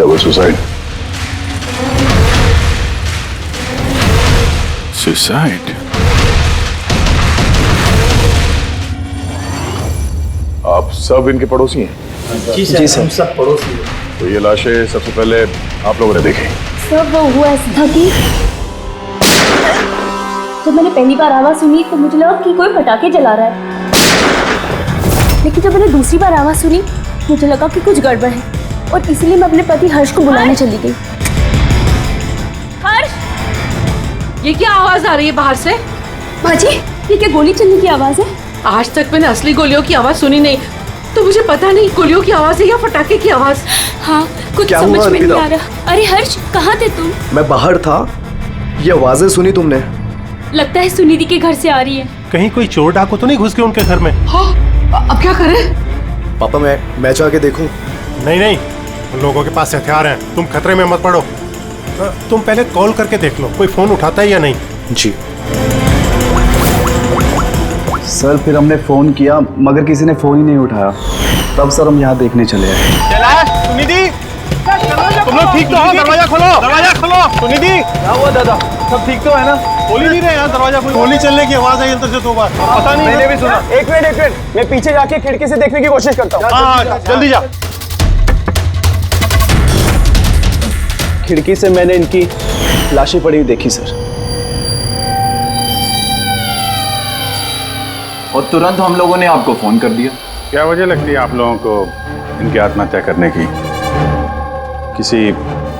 Double suicide. Suicide? आप सब इनके पड़ोसी हैं? जी सर, हम सब पड़ोसी हैं। तो ये लाशें सबसे पहले आप लोगों ने देखी? सर वो हुआ ऐसा था कि जब मैंने पहली बार आवाज सुनी तो मुझे लगा कि कोई पटाखे जला रहा है, लेकिन जब मैंने दूसरी बार आवाज सुनी मुझे लगा कि कुछ गड़बड़ है और इसलिए मैं अपने पति हर्ष को बुलाने चली गई। हर्ष, ये क्या आवाज आ रही है बाहर से? बाजी, ये क्या गोली चलने की आवाज है? आज तक मैंने असली गोलियों की आवाज सुनी नहीं, तो मुझे पता नहीं गोलियों की आवाज है या पटाखे की आवाज। हाँ, कुछ समझ में नहीं आ रहा। अरे हर्ष, कहाँ थे तुम? मैं बाहर था। ये आवाजें सुनी तुमने? लगता है सुनिधि के घर से आ रही है। कहीं कोई चोर डाकू तो नहीं घुस गए उनके घर में? हाँ, अब क्या करें? पापा मैं जाके देखूं? नहीं नहीं, उन लोगों के पास हथियार हैं, तुम खतरे में मत पड़ो। तुम पहले कॉल करके देख लो कोई फोन उठाता है या नहीं। जी सर, फिर हमने फोन किया मगर किसी ने फोन ही नहीं उठाया। तब सर हम यहाँ देखने चले आए। सुनिधि, तुम लोग ठीक तो हो? दरवाजा खोलो, दरवाजा खोलो। सुनिधि, क्या हुआ दादा? सब ठीक तो है ना? खोल ही नहीं रहे यार दरवाजा। गोली चलने की आवाज आई अंदर से 2 बार। पता नहीं, मैंने भी सुना। एक मिनट, मैं पीछे जाके खिड़की से देखने की कोशिश करता हूँ। हाँ, जल्दी जा। खिड़की से मैंने इनकी लाशें पड़ी हुई देखी सर, और तुरंत हम लोगों ने आपको फोन कर दिया। क्या वजह लगती है आप लोगों को इनकी आत्महत्या करने की? किसी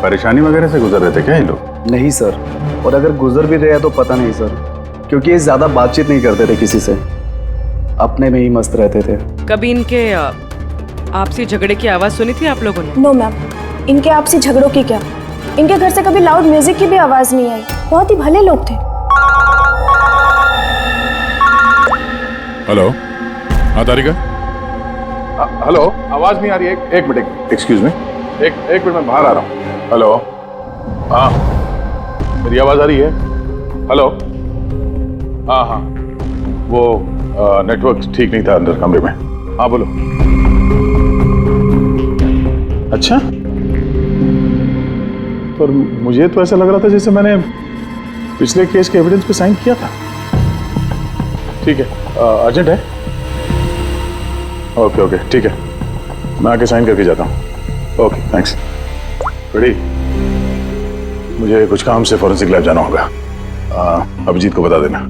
परेशानी वगैरह से गुजर रहे थे क्या ये लोग? नहीं सर, और अगर गुजर भी रहे तो पता नहीं सर, क्योंकि ये ज्यादा बातचीत नहीं करते थे किसी से, अपने में ही मस्त रहते थे। कभी इनके आपसी झगड़े की आवाज सुनी थी आप लोगों ने? नो मैम, इनके आपसी झगड़ों की क्या, इनके घर से कभी लाउड म्यूजिक की भी आवाज नहीं आई। बहुत ही भले लोग थे। हेलो, हाँ तारिका? हेलो, आवाज नहीं आ रही है। एक मिनट, एक्सक्यूज मी, एक मिनट, मैं बाहर आ रहा हूँ। हेलो, हाँ, मेरी आवाज आ रही है? हेलो, हाँ, वो नेटवर्क ठीक नहीं था अंदर कमरे में। हाँ बोलो। अच्छा, पर मुझे तो ऐसा लग रहा था जैसे मैंने पिछले केस के एविडेंस पे साइन किया था। ठीक है, अर्जेंट है? ओके, ठीक है, मैं आके साइन करके जाता हूँ। Okay, thanks. रेडी? मुझे कुछ काम से फॉरेंसिक लैब जाना होगा। अभिजीत को बता देना।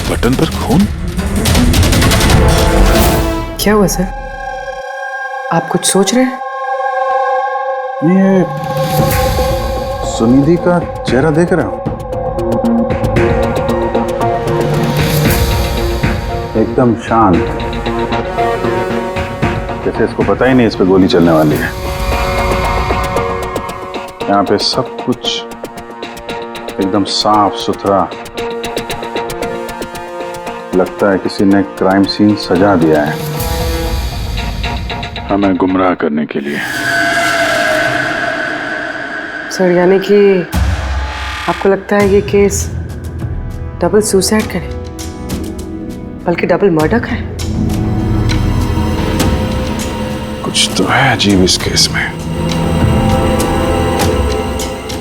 बटन पर खून? क्या हुआ सर? आप कुछ सोच रहे हैं? ये सुनिधि का चेहरा देख रहे हो? एकदम शांत, जैसे इसको पता ही नहीं इस पे गोली चलने वाली है। यहाँ पे सब कुछ एकदम साफ सुथरा, लगता है किसी ने क्राइम सीन सजा दिया है हमें गुमराह करने के लिए। सर, यानी कि आपको लगता है ये केस डबल सुसाइड का नहीं बल्कि डबल मर्डर का है? कुछ तो है अजीब इस केस में।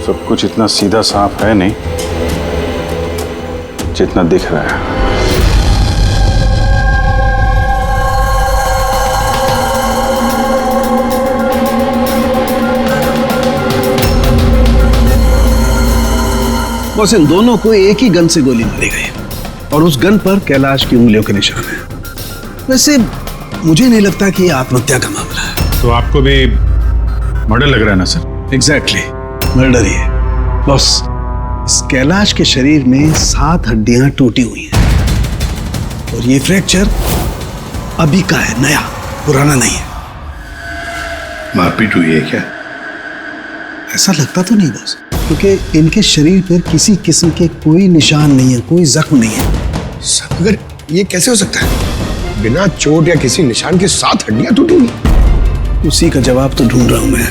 सब कुछ इतना सीधा साफ है नहीं जितना दिख रहा है। बस इन दोनों को एक ही गन से गोली मारी गई और उस गन पर कैलाश की उंगलियों के निशान है। वैसे मुझे नहीं लगता कि ये आत्महत्या का मामला है। तो आपको भी मर्डर लग रहा है ना सर? एग्जैक्टली, मर्डर ही है। बॉस, इस कैलाश के शरीर में 7 हड्डियां टूटी हुई हैं और ये फ्रैक्चर अभी का है, नया, पुराना नहीं है। मारपीट हुई है क्या? ऐसा लगता तो नहीं बॉस, क्योंकि इनके शरीर पर किसी किस्म के कोई निशान नहीं है, कोई जख्म नहीं है। सर मगर ये कैसे हो सकता है? बिना चोट या किसी निशान के 7 हड्डियां टूटी हुई। उसी का जवाब तो ढूंढ रहा हूं मैं।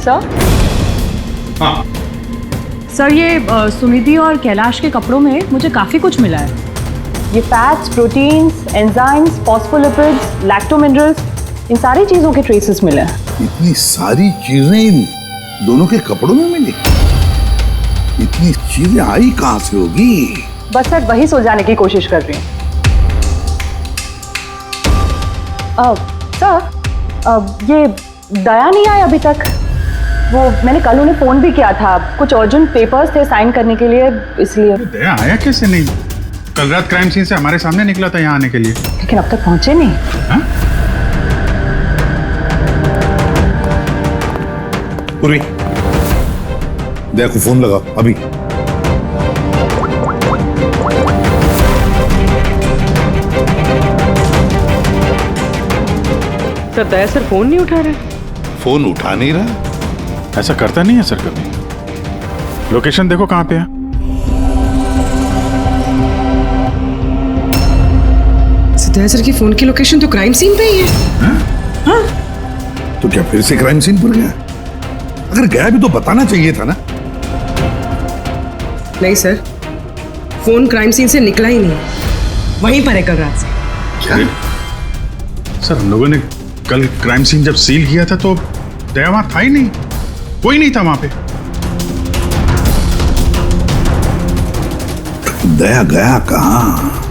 सर, हाँ सर ये सुनिधि और कैलाश के कपड़ों में मुझे काफी कुछ मिला है। ये fats, proteins, enzymes, phospholipids, lacto minerals, इन सारी चीजों के ट्रेसेस मिले हैं। इतनी सारी चीजें इन दोनों के कपड़ों में मिली? इतनी चीजें आई कहां से होगी? बस सर वही सुलझाने की कोशिश कर रही हूँ। सर, ये दया नहीं आया अभी तक। वो मैंने कल उन्हें फोन भी किया था, कुछ अर्जेंट पेपर्स थे साइन करने के लिए, इसलिए। दया आया कैसे नहीं? कल रात क्राइम सीन से हमारे सामने निकला था यहाँ आने के लिए। लेकिन अब तक पहुंचे नहीं। हाँ? पूर्वी, दया को फोन लगा अभी। सर दया सर फोन नहीं उठा रहे। फोन उठा नहीं रहा? ऐसा करता नहीं है सर कभी। लोकेशन देखो कहाँ पे है। दया सर की फोन की लोकेशन तो क्राइम सीन पे ही है। हाँ? तो क्या फिर से क्राइम सीन पर गया? अगर गया भी तो बताना चाहिए था ना। नहीं सर, फोन क्राइम सीन से निकला ही नहीं, वहीं पर है कल रात से। क्या? सर हम लोगों ने कल क्राइम सीन जब सील किया था तो दया वहां था ही नहीं, कोई नहीं था वहां पे। दया गया कहां?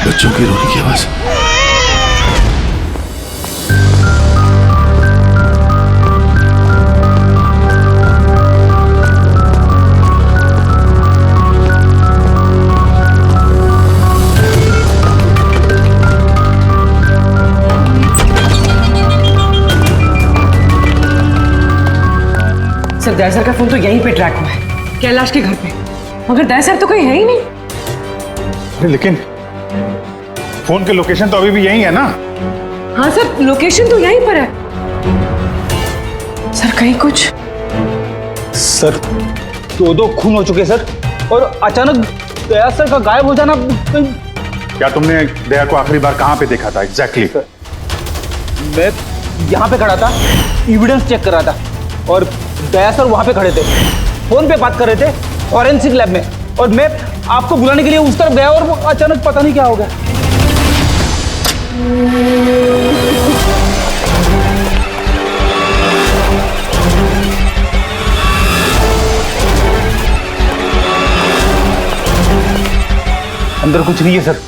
बच्चों की रोने की आवाज। सर दया सर का फोन तो यहीं पे ट्रैक हुआ है, कैलाश के घर पे, मगर दया सर तो कहीं है ही नहीं। लेकिन फोन के लोकेशन तो अभी भी यही है ना? हाँ सर, लोकेशन तो यहीं पर है। सर कहीं कुछ। सर 2 खून हो चुके सर, और अचानक दया सर का गायब हो जाना। क्या तुमने दया को आखिरी बार कहाँ पे देखा था एग्जैक्टली? मैं यहाँ पे खड़ा था, एविडेंस चेक कर रहा था, और दया सर वहाँ पे खड़े थे, फोन पे बात कर रहे थे फॉरेंसिक लैब में, और मैं आपको बुलाने के लिए उस तरफ गया और वो अचानक पता नहीं क्या हो गया। अंदर कुछ नहीं है सर।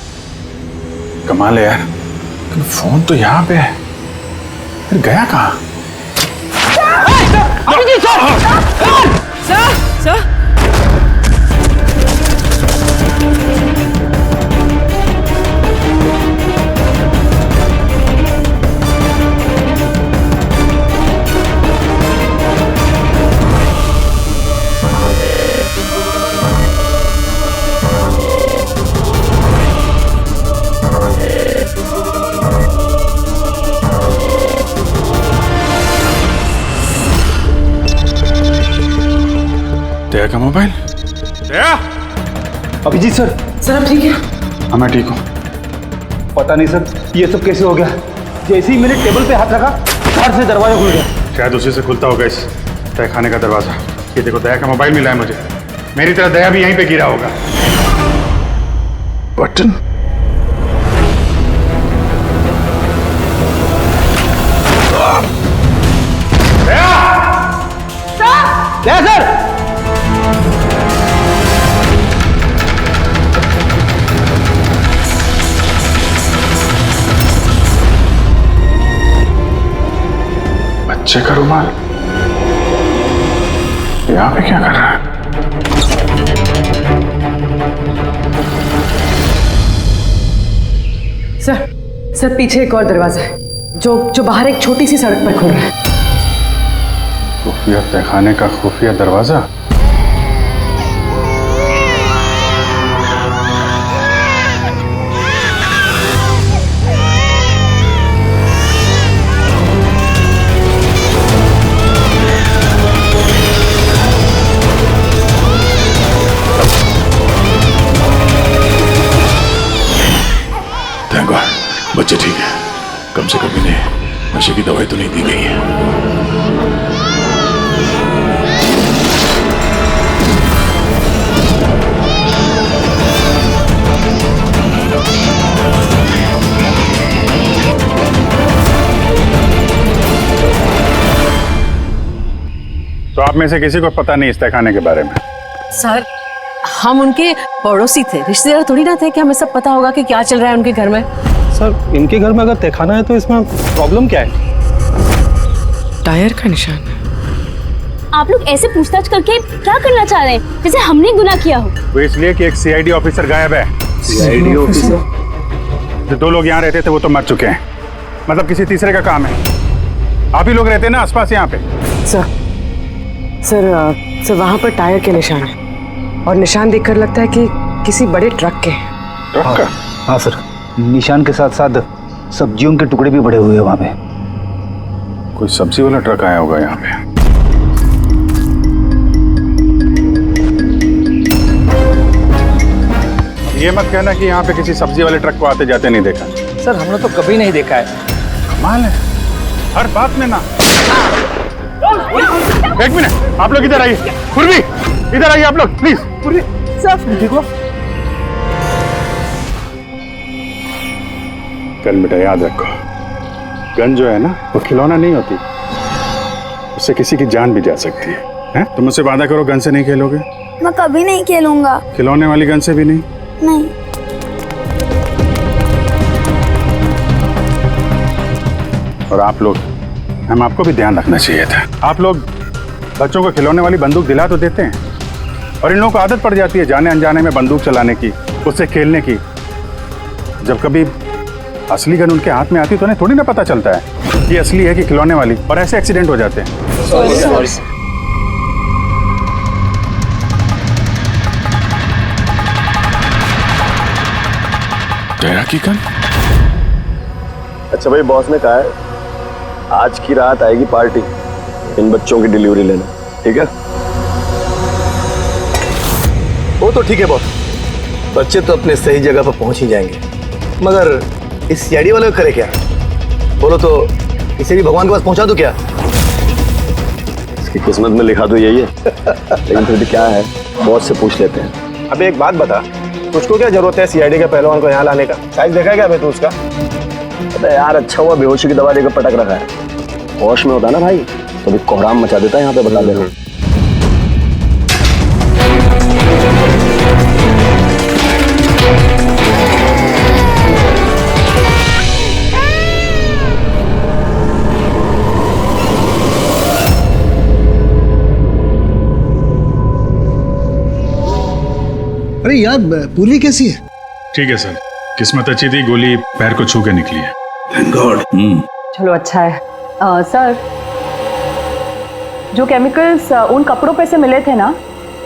कमाल है यार, लेकिन फोन तो यहाँ पे है, फिर गया कहाँ? दया का मोबाइल। दया! अभिजीत सर। सर आप ठीक है? हाँ मैं ठीक हूँ। पता नहीं सर ये सब कैसे हो गया, जैसे ही मैंने टेबल पे हाथ रखा बाहर से दरवाजा खुल गया। शायद उसी से खुलता होगा इस तहखाने का दरवाजा। ये देखो दया का मोबाइल मिला है मुझे, मेरी तरह दया भी यहीं पे गिरा होगा। बटन क्या सर? बच्चे का रुमाल यहाँ पे क्या कर रहा है? सर पीछे एक और दरवाजा है जो बाहर एक छोटी सी सड़क पर खुल रहा है। खुफिया तहखाने का खुफिया दरवाजा। थैंक गॉड, बच्चे ठीक है। कम से कम इन्हें नशे की दवाई तो नहीं दी गई है। तो आप में से किसी को पता नहीं इस तहखाने के बारे में? सर हम उनके पड़ोसी थे, रिश्तेदार थोड़ी ना थे कि हमें सब पता होगा कि क्या चल रहा है उनके घर में। सर इनके घर में अगर तहखाना है तो इसमें प्रॉब्लम क्या है? टायर का निशान है। आप लोग ऐसे पूछताछ करके क्या करना चाह रहे हैं, जैसे हमने गुनाह किया हो? वो इसलिए कि एक सीआईडी ऑफिसर गायब है। CID officer? जो 2 लोग यहाँ रहते थे वो तो मर चुके हैं, मतलब किसी तीसरे का काम है। आप ही लोग रहते हैं ना आसपास यहाँ पे? सर वहाँ पर टायर के निशान है और निशान देखकर लगता है कि किसी बड़े ट्रक के हैं। ट्रक का? हाँ सर, निशान के साथ साथ सब्जियों के टुकड़े भी बड़े हुए हैं वहाँ पे। कोई सब्जी वाला ट्रक आया होगा यहाँ पे। ये मत कहना कि यहाँ पे किसी सब्जी वाले ट्रक को आते जाते नहीं देखा। सर हमने तो कभी नहीं देखा है। कमाल है, हर बात में ना। एक मिनट, आप लोग इधर आइए। पूर्वी इधर आइए आप लोग प्लीज। पूर्वी सर ठीक हो? कल बेटा याद रखो, गन जो है ना वो खिलौना नहीं होती, उससे किसी की जान भी जा सकती है, हैं? तुम मुझसे वादा करो गन से नहीं खेलोगे। मैं कभी नहीं खेलूंगा। खिलौने वाली गन से भी नहीं? नहीं। और आप लोग, हम आपको भी ध्यान रखना चाहिए था। आप लोग बच्चों को खिलौने वाली बंदूक दिला तो देते हैं, और इन लोगों को आदत पड़ जाती है जाने अनजाने में बंदूक चलाने की, उससे खेलने की। जब कभी असली गन उनके हाथ में आती तो उन्हें थोड़ी ना पता चलता है कि असली है कि खिलौने वाली, और ऐसे एक्सीडेंट हो जाते हैं। सॉरी। दया की गन? अच्छा भाई, बॉस ने कहा है आज की रात आएगी पार्टी, इन बच्चों की डिलीवरी लेना, ठीक है? वो तो ठीक है बॉस, बच्चे तो अपने सही जगह पर पहुंच ही जाएंगे, मगर इस सीआईडी वाले को करे क्या? बोलो तो इसे भी भगवान के पास पहुंचा दो क्या? इसकी किस्मत में लिखा तो यही है। लेकिन फिर भी क्या है, बॉस से पूछ लेते हैं। अबे एक बात बता, तुझको क्या जरूरत है सीआईडी के पहलवान को यहाँ लाने का? साइज देखा है क्या तू उसका? अबे यार अच्छा हुआ बेहोशी की दवा देकर पटक रखा है, होश में होता ना भाई तो भी कोहराम मचा देता है यहाँ पे, बता देना। अरे यार, पूर्वी कैसी है? ठीक है सर, किस्मत अच्छी थी, गोली पैर को छू के निकली है। Thank God. चलो अच्छा है। सर, जो केमिकल्स उन कपड़ों पे से मिले थे ना,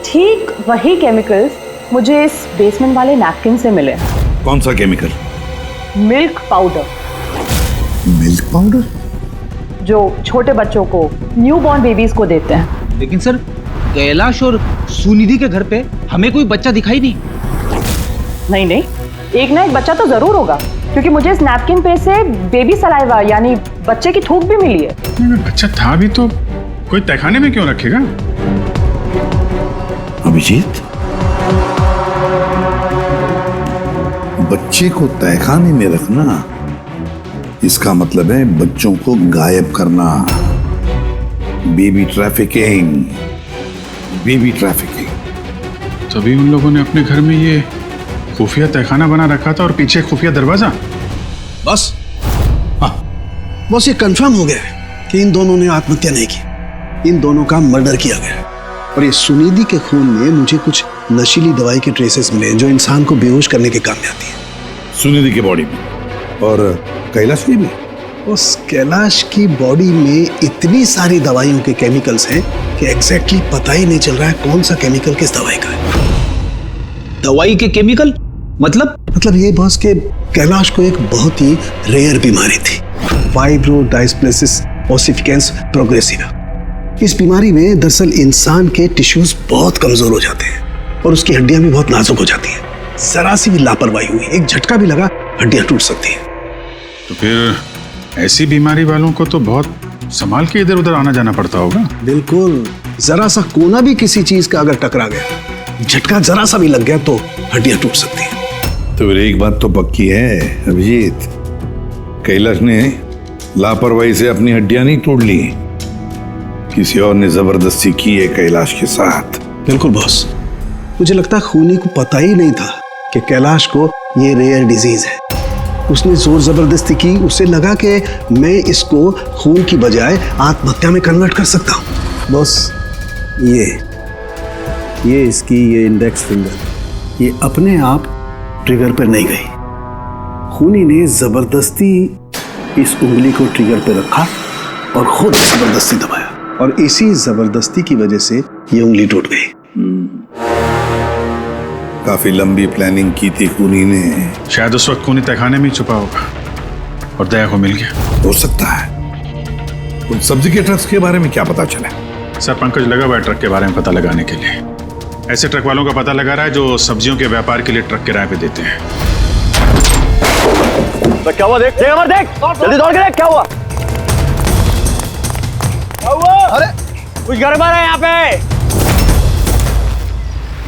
ठीक वही केमिकल्स मुझे इस बेसमेंट वाले नैपकिन से मिले। कौन सा chemical? Milk powder. Milk powder? जो छोटे बच्चों को, न्यू बॉर्न बेबीज को देते हैं। लेकिन सर, कैलाश और सुनिधि के घर पे हमें कोई बच्चा दिखाई नहीं। नहीं, एक ना एक बच्चा तो जरूर होगा, क्योंकि मुझे इस नैपकिन पे से बेबी सलाइवा यानी बच्चे की थूक भी मिली है। अगर बच्चा था भी तो कोई तहखाने में क्यों रखेगा? अभिजीत, बच्चे को तहखाने में रखना, इसका मतलब है बच्चों को गायब करना। Baby trafficking, baby trafficking. तभी उन लोगों ने अपने घर में ये खुफिया तहखाना बना रखा था और पीछे खुफिया दरवाजा। बस बस ये कंफर्म हो गया है कि इन दोनों ने आत्महत्या नहीं की, इन दोनों का मर्डर किया गया। और ये सुनिधि के खून में मुझे कुछ नशीली दवाई के ट्रेसेस मिले जो इंसान को बेहोश करने के काम में आती है। सुनिधि की बॉडी में और कैलाश की भी। उस कैलाश की बॉडी में इतनी सारी दवाइयों के केमिकल्स हैं कि एग्जैक्टली पता ही नहीं चल रहा है कौन सा केमिकल किस दवाई का है। दवाई के केमिकल? मतलब ये बॉस के कैलाश को एक बहुत ही रेयर बीमारी थी, फाइब्रोडायस्प्लेसिस ओसिफिकेंस प्रोग्रेसिवा। इस बीमारी में दरअसल इंसान के टिश्यूज बहुत कमजोर हो जाते हैं और उसकी हड्डियां भी बहुत नाजुक हो जाती हैं। जरा सी भी लापरवाही हुई, एक झटका भी लगा, हड्डियां टूट सकती हैं। तो फिर ऐसी बीमारी वालों को तो बहुत संभाल के इधर उधर आना जाना पड़ता होगा। बिल्कुल, जरा सा कोना भी किसी चीज का अगर टकरा गया, झटका जरा सा भी लग गया तो हड्डियां टूट सकती हैं। तो फिर एक बात तो पक्की है अभिजीत, कैलाश ने लापरवाही से अपनी हड्डियां नहीं तोड़ ली, किसी और ने जबरदस्ती की है कैलाश के साथ। बिल्कुल बॉस, मुझे लगता है खूनी को पता ही नहीं था कि कैलाश को ये रेयर डिजीज है। उसने जोर जबरदस्ती की, उसे लगा कि मैं इसको खून की बजाय आत्महत्या में कन्वर्ट कर सकता हूँ। बॉस, ये इसकी ये इंडेक्स फिंगर ये अपने आप ट्रिगर पर नहीं गई, खूनी ने जबरदस्ती इस उंगली को ट्रिगर पर रखा और खुद जबरदस्ती दबाया, और इसी जबरदस्ती की वजह से ये उंगली टूट गई। काफी लंबी प्लानिंग की थी खूनी ने। शायद उस वक्त खूनी तहखाने में ही छुपा होगा और दया को मिल गया। हो सकता है। उन सब्जी के ट्रक्स के बारे में क्या पता चला? सर, पंकज लगा हुआ है ट्रक के बारे में पता लगाने के लिए। ऐसे ट्रक वालों का पता लगा रहा है जो सब्जियों के व्यापार के लिए ट्रक किराए पे देते हैं। तो क्या हुआ? देख अमर, देख जल्दी दौड़ के देख क्या हुआ। अरे कुछ गड़बड़ है यहाँ पे।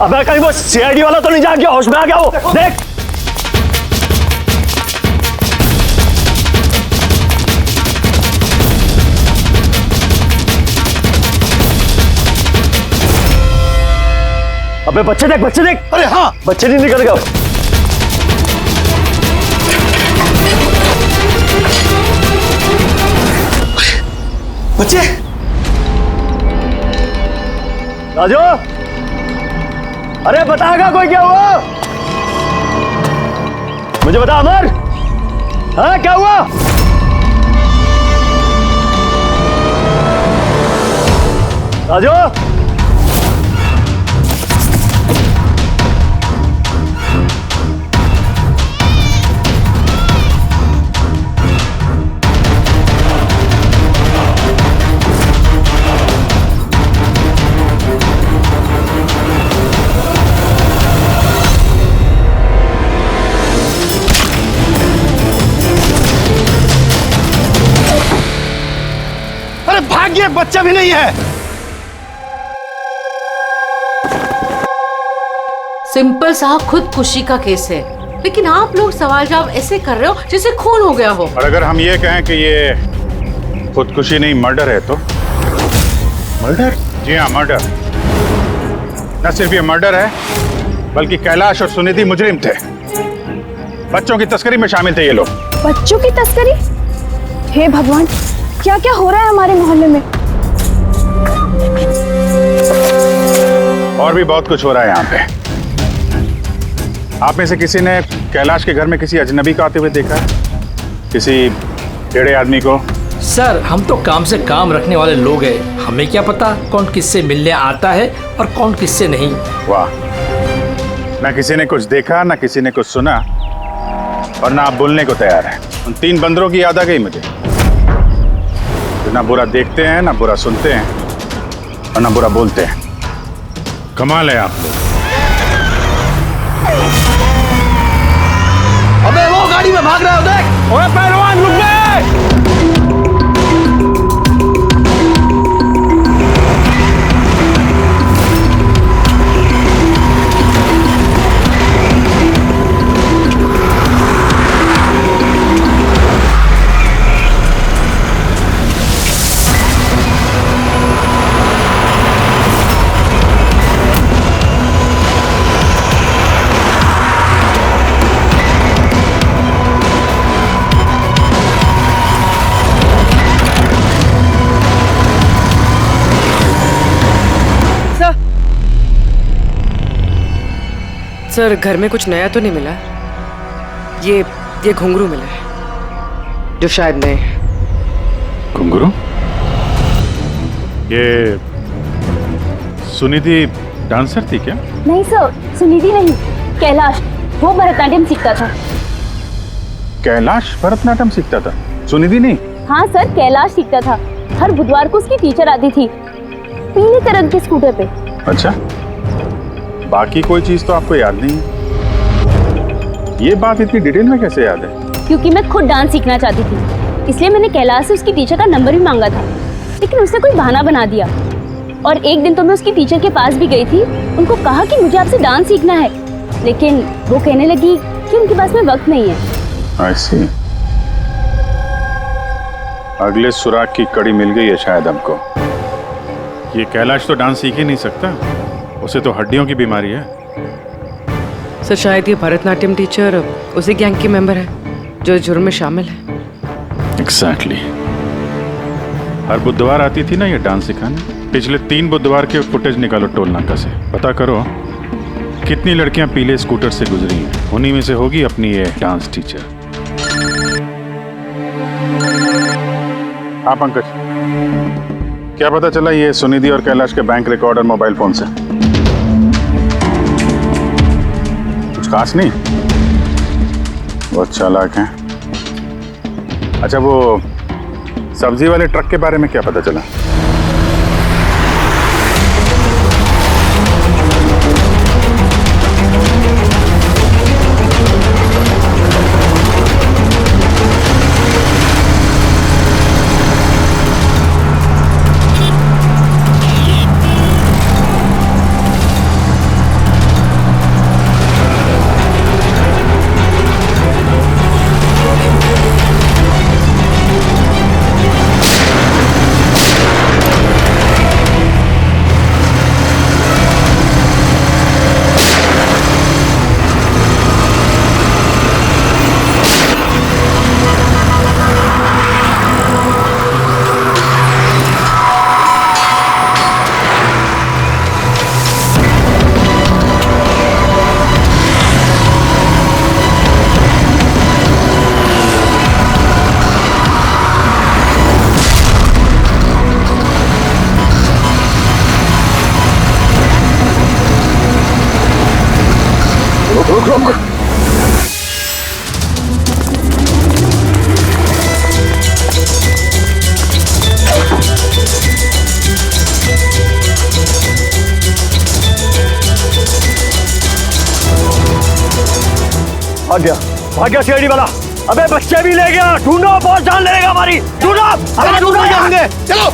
अबे कहीं वो सीआईडी वाला तो नहीं जाग गया, होश में आ गया वो? देख अबे बच्चे देख, बच्चे देख। अरे हाँ, बच्चे नहीं निकल गए। बच्चे राजू, अरे बताएगा कोई क्या हुआ? मुझे बता अमर, हाँ क्या हुआ? राजू, भाग्य बच्चा भी नहीं है। सिंपल सा खुदकुशी का केस है, लेकिन आप लोग सवाल जवाब ऐसे कर रहे हो जैसे खून हो गया हो। और अगर हम ये कहें कि ये खुदकुशी नहीं मर्डर है तो? मर्डर? जी हाँ, मर्डर। न सिर्फ ये मर्डर है, बल्कि कैलाश और सुनिधि मुजरिम थे। बच्चों की तस्करी में शामिल थे ये लोग। बच्चों की तस्करी? हे भगवान, क्या क्या हो रहा है हमारे मोहल्ले में? और भी बहुत कुछ हो रहा है यहाँ पे। आप में से किसी ने कैलाश के घर में किसी अजनबी को आते हुए देखा है? किसी टेढ़े आदमी को? सर हम तो काम से काम रखने वाले लोग हैं, हमें क्या पता कौन किससे मिलने आता है और कौन किससे नहीं। वाह, ना किसी ने कुछ देखा, ना किसी ने कुछ सुना, और ना आप बोलने को तैयार हैं। उन 3 बंदरों की याद आ गई मुझे, जो ना बुरा देखते हैं, ना बुरा सुनते हैं, और ना बुरा बोलते हैं। कमाल है आप लोग। अबे वो गाड़ी में भाग रहा है, देख। ओए पहलवान रुक गए। सर घर में कुछ नया तो नहीं मिला? ये घुंघरू मिला है जो शायद नए हैं। घुंघरू? ये सुनिधि डांसर थी क्या? नहीं सर, सुनिधि नहीं, कैलाश। वो भरतनाट्यम सीखता था। कैलाश भरतनाट्यम सीखता था, सुनिधि नहीं? हाँ सर, कैलाश सीखता था। हर बुधवार को उसकी टीचर आती थी, पीले रंग के स्कूटर पे। अच्छा, बाकी कोई चीज तो आपको याद नहीं है? ये बात इतनी डिटेल में कैसे याद है? क्योंकि मैं खुद डांस सीखना चाहती थी, इसलिए मैंने कैलाश से उसकी टीचर का नंबर भी मांगा था, लेकिन उसने कोई बहाना बना दिया। और एक दिन तो मैं उसकी टीचर के पास भी गई थी, उनको कहा कि मुझे आपसे डांस सीखना है, लेकिन वो कहने लगी कि उनके पास में वक्त नहीं है। I see। अगले सुराग की कड़ी मिल गई है शायद हमको। ये कैलाश तो डांस सीख ही नहीं सकता, उसे तो हड्डियों की बीमारी है। सर शायद ये भरतनाट्यम टीचर उसी गैंग के मेंबर है जो जुर्म में शामिल है। एग्जैक्टली। हर बुधवार आती थी ना ये डांस सिखाने। पिछले 3 बुधवार के फुटेज निकालो टोल नाका से, पता करो कितनी लड़कियां पीले स्कूटर से गुजरी हैं। उन्हीं में से होगी अपनी ये डांस टीचर। हाँ पंकज, क्या पता चला ये सुनिधि और कैलाश के बैंक रिकॉर्ड और मोबाइल फोन से? कुछ खास नहीं, बहुत चालाक हैं। अच्छा, वो सब्जी वाले ट्रक के बारे में क्या पता चला? भाग गया सीआईडी वाला। अबे बच्चे भी ले गया, ढूंढो, बहुत जान लेगा हमारी। ढूंढो, अरे ढूंढो जाएंगे, चलो।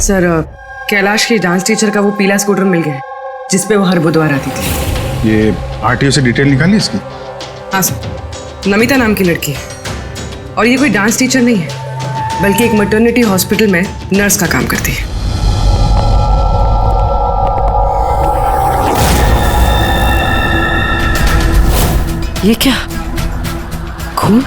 सर कैलाश की डांस टीचर का वो पीला स्कूटर मिल गया जिसपे वो हर बुधवार आती थी। ये आरटीओ से डिटेल निकाली इसकी? हाँ सर, नमिता नाम की लड़की है और ये कोई डांस टीचर नहीं है बल्कि एक मैटरनिटी हॉस्पिटल में नर्स का काम करती है। ये क्या? खून?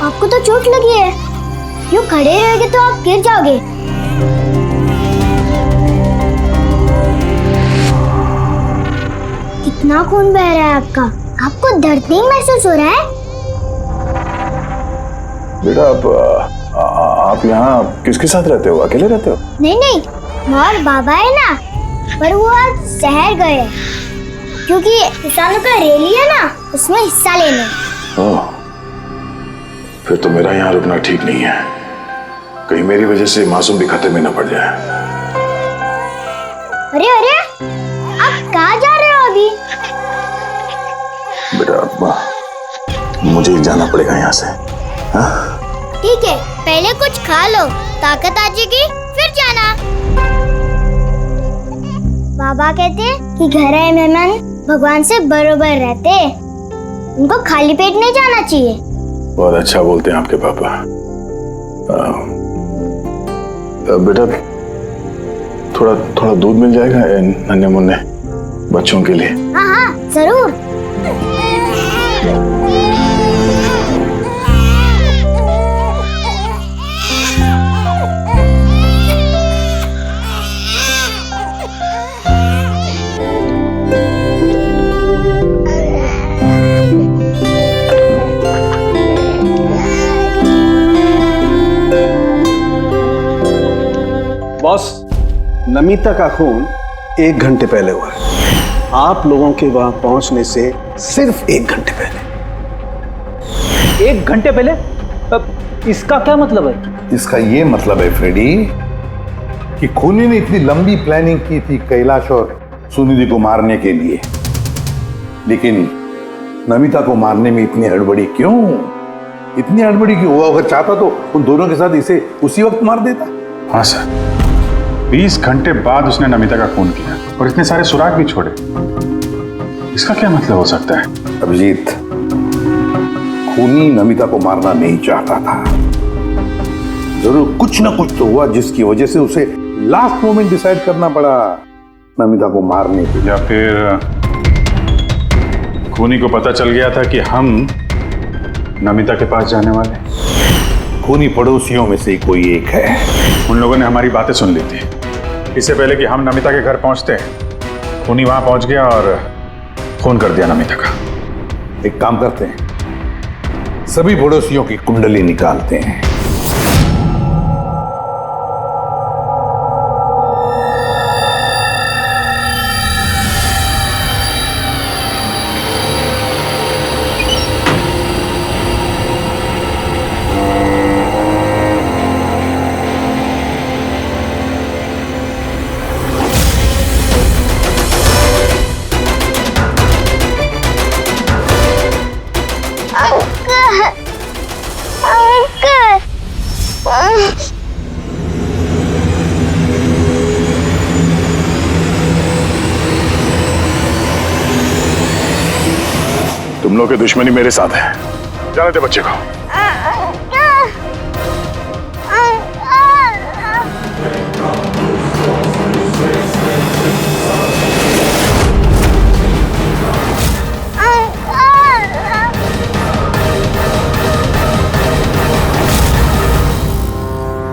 आपको तो चोट लगी है, यूं खड़े रहोगे तो आप गिर जाओगे। कितना खून बह रहा है आपका, आपको दर्द नहीं महसूस हो रहा है? बेटा आप यहाँ किसके साथ रहते हो? अकेले रहते हो? नहीं नहीं, माँ और बाबा है ना, पर वो आज शहर गए क्योंकि किसानों का रैली है ना, उसमें हिस्सा लेने। ओह, फिर तो मेरा यहाँ रुकना ठीक नहीं है, कहीं मेरी वजह से मासूम भी खतरे में न पड़ जाए। अरे अरे, आप कहाँ जा रहे हो अभी? बेटा मुझे जाना पड़ेगा यहाँ से। हाँ? ठीक है, पहले कुछ खा लो, ताकत आ जाएगी फिर जाना। बाबा कहते हैं कि घर आए मेहमान भगवान से बरोबर रहते, उनको खाली पेट नहीं जाना चाहिए। बहुत अच्छा बोलते हैं आपके पापा। बेटा थोड़ा थोड़ा दूध मिल जाएगा नन्हे मुन्ने बच्चों के लिए? हाँ हाँ जरूर। बॉस, नमिता का खून 1 घंटे पहले हुआ है, आप लोगों के वहां पहुंचने से सिर्फ 1 घंटे पहले। 1 घंटे पहले? इसका क्या मतलब है? इसका ये मतलब है फ्रेडी कि खूनी ने इतनी लंबी प्लानिंग की थी कैलाश और सुनिधि को मारने के लिए, लेकिन नमिता को मारने में इतनी हड़बड़ी क्यों? इतनी हड़बड़ी क्यों? वो अगर चाहता तो उन दोनों के साथ इसे उसी वक्त मार देता। हाँ सर, 20 घंटे बाद उसने नमिता का खून किया और इतने सारे सुराग भी छोड़े। इसका क्या मतलब हो सकता है? अभिजीत, खूनी नमिता को मारना नहीं चाहता था, जरूर कुछ ना कुछ तो हुआ जिसकी वजह से उसे लास्ट मोमेंट डिसाइड करना पड़ा नमिता को मारने के। या फिर खूनी को पता चल गया था कि हम नमिता के पास जाने वाले। खूनी पड़ोसियों में से कोई एक है। उन लोगों ने हमारी बातें सुन ली थी, इससे पहले कि हम नमिता के घर पहुंचते खूनी वहां पहुंच गया और खून कर दिया नमिता का। एक काम करते हैं, सभी पड़ोसियों की कुंडली निकालते हैं। तुम लोग की दुश्मनी मेरे साथ है। जाने दे बच्चे को।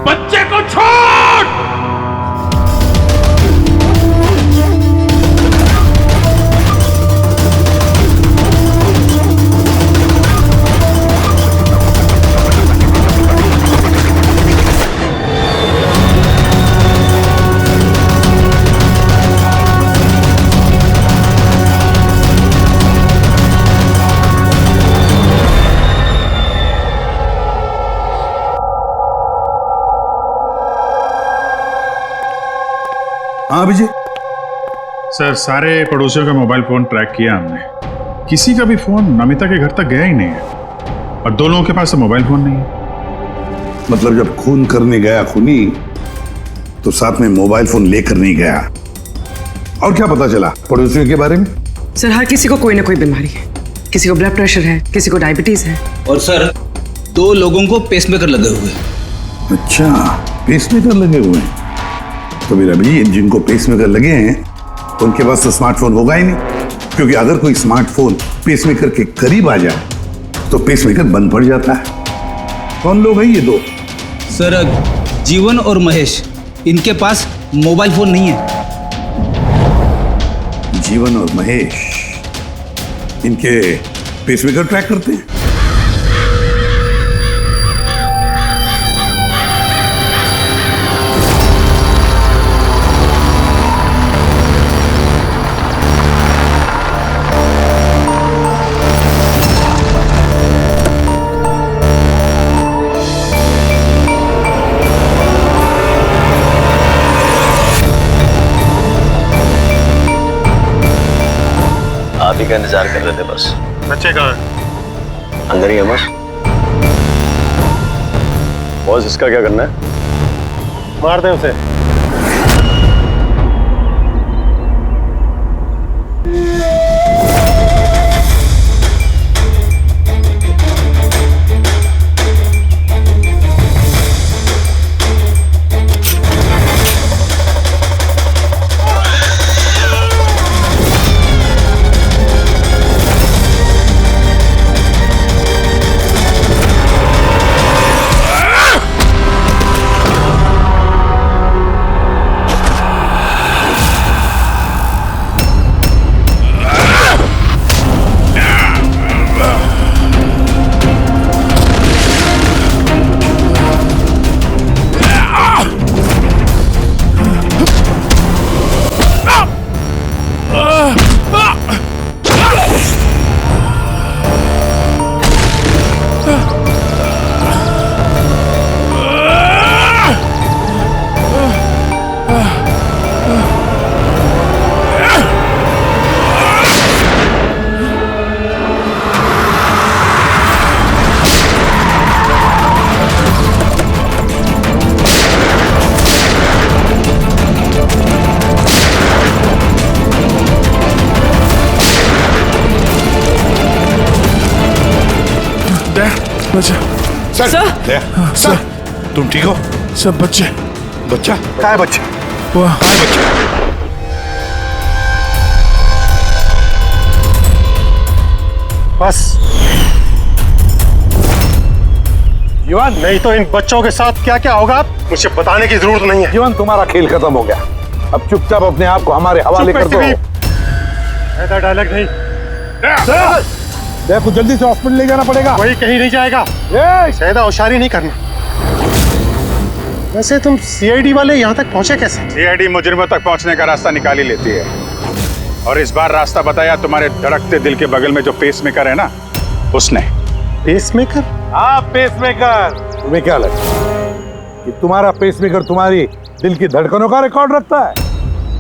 बच्चे को छोड़। हाँ अभिजीत। सर, सारे पड़ोसियों का मोबाइल फोन ट्रैक किया हमने, किसी का भी फोन नमिता के घर तक गया ही नहीं है, और 2 लोगों के पास तो मोबाइल फोन नहीं है। मतलब जब खून करने गया खूनी तो साथ में मोबाइल फोन लेकर नहीं गया। और क्या पता चला पड़ोसियों के बारे में? सर, हर किसी को कोई ना कोई बीमारी है। किसी को ब्लड प्रेशर है, किसी को डायबिटीज है। और सर 2 लोगों को पेसमेकर लगे हुए। अच्छा, पेसमेकर लगे हुए हैं। तो मेरा भाई जिनको पेसमेकर लगे हैं उनके पास तो स्मार्टफोन होगा ही नहीं, क्योंकि अगर कोई स्मार्टफोन पेसमेकर के करीब आ जाए तो पेसमेकर बंद पड़ जाता है। कौन लोग हैं ये 2? सर, जीवन और महेश, इनके पास मोबाइल फोन नहीं है। जीवन और महेश इनके पेसमेकर ट्रैक करते हैं। आप ही का इंतजार कर रहे थे बस। बच्चे कहाँ हैं? अंदर ही है बस। बॉस, इसका क्या करना है? मार दे उसे। सर, सर, तुम ठीक हो? सब बच्चे। बच्चा कहाँ है? बच्चा कहाँ है? बच्चा बस। जीवन, नहीं तो इन बच्चों के साथ क्या क्या होगा मुझे बताने की जरूरत नहीं है। जीवन, तुम्हारा खेल खत्म हो गया। अब चुपचाप अपने आप को हमारे हवाले कर दो। ऐसा डायलॉग नहीं। सर, देखो जल्दी से हॉस्पिटल ले जाना पड़ेगा। वही कहीं नहीं जाएगा। ज्यादा होशियारी नहीं करना। वैसे तुम सीआईडी वाले यहाँ तक पहुँचे कैसे? सीआईडी मुजरिमों तक पहुँचने का रास्ता निकाल ही लेती है। और इस बार रास्ता बताया तुम्हारे धड़कते दिल के बगल में जो पेसमेकर है ना, उसने। पेसमेकर? हाँ, पेसमेकर। तुम्हें क्या लगता कि तुम्हारा पेसमेकर तुम्हारी दिल की धड़कनों का रिकॉर्ड रखता है?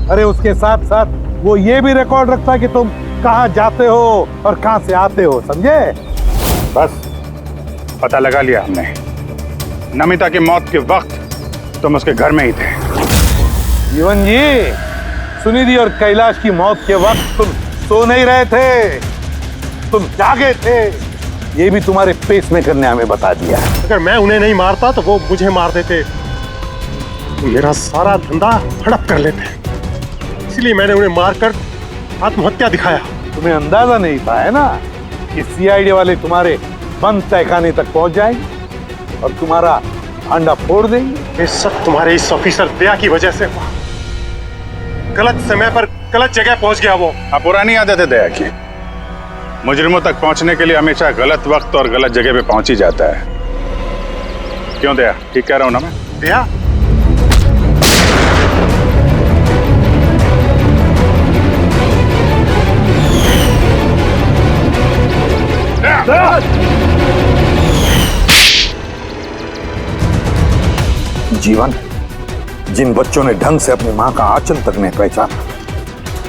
अरे उसके साथ साथ वो ये भी रिकॉर्ड रखता है कि तुम कहाँ जाते हो और कहाँ से आते हो, समझे? बस पता लगा लिया हमने। नमिता की मौत के वक्त तुम उसके घर में ही थे। जीवन जी, सुनिधि और कैलाश की मौत के वक्त तुम सो नहीं रहे थे, तुम जागे थे। ये भी तुम्हारे पेसमेकर ने हमें बता दिया। अगर मैं उन्हें नहीं मारता तो वो मुझे मार देते, मेरा सारा धंधा हड़प कर लेते। इसलिए मैंने उन्हें मारकर आत्महत्या दिखाया। तुम्हें अंदाजा नहीं था, है ना, कि सीआईडी वाले तुम्हारे बंद तहखाने तक पहुंच जाएंगे और तुम्हारा अंडा फोड़ देंगे। ये सब तुम्हारे इस ऑफिसर दया की वजह से हुआ। गलत समय पर गलत जगह पहुंच गया वो। पुरानी आदत है दया की। मुजरिमों तक पहुंचने के लिए हमेशा गलत वक्त और गलत जगह पे पहुंच ही जाता है। क्यों दया, ठीक कह रहा हूं ना मैं? दया? जीवन, जिन बच्चों ने ढंग से अपनी मां का आंचल तक नहीं पहचाना,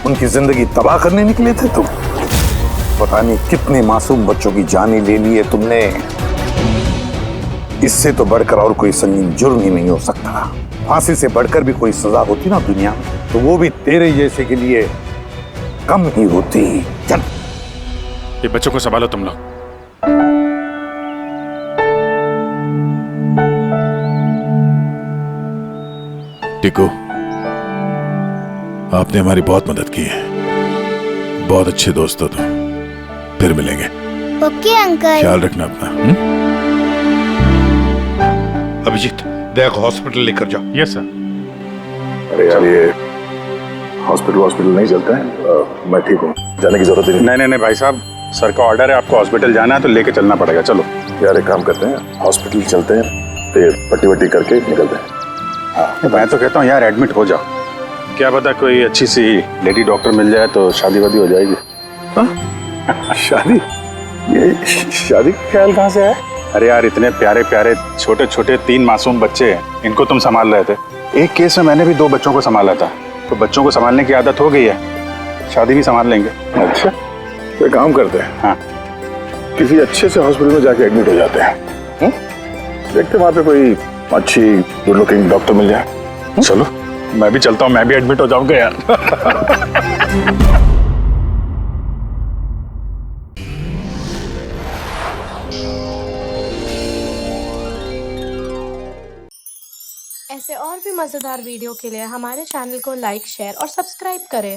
उनकी जिंदगी तबाह करने निकले थे तुम। पता नहीं कितने मासूम बच्चों की जानें ले ली है तुमने। इससे तो बढ़कर और कोई संगीन जुर्म ही नहीं हो सकता। फांसी से बढ़कर भी कोई सजा होती ना दुनिया में, तो वो भी तेरे जैसे के लिए कम ही होती। चल, ये बच्चों को संभालो तुम लोग। टिको, आपने हमारी बहुत मदद की है। बहुत अच्छे दोस्त हो तुम। फिर मिलेंगे। Okay uncle. ख्याल रखना अपना। अभिजीत, देख हॉस्पिटल लेकर जाओ। Yes sir. अरे यार, ये हॉस्पिटल नहीं चलता है। मैं ठीक हूँ, जाने की जरूरत ही नहीं। नहीं भाई साहब, सर का ऑर्डर है, आपको हॉस्पिटल जाना है तो लेके चलना पड़ेगा। चलो यार, एक काम करते हैं, हॉस्पिटल चलते हैं, फिर पट्टी वट्टी करके निकलते हैं। हाँ, मैं तो कहता हूँ यार एडमिट हो जाओ। क्या पता कोई अच्छी सी लेडी डॉक्टर मिल जाए तो शादी वादी हो जाएगी। शादी? ये शादी का ख्याल कहाँ से है? अरे यार, इतने प्यारे प्यारे छोटे छोटे 3 मासूम बच्चे हैं, इनको तुम संभाल रहे थे। एक केस में मैंने भी 2 बच्चों को संभाला था, तो बच्चों को संभालने की आदत हो गई है, शादी भी संभाल लेंगे। अच्छा, तो एक काम करते हैं, हाँ, किसी अच्छे से हॉस्पिटल में जाके एडमिट हो जाते हैं। देखते वहाँ पे कोई अच्छी गुड लुकिंग डॉक्टर मिल जाए। चलो, मैं भी चलता हूँ, मैं भी एडमिट हो जाऊंगा यार। ऐसे और भी मज़ेदार वीडियो के लिए हमारे चैनल को लाइक, शेयर और सब्सक्राइब करें।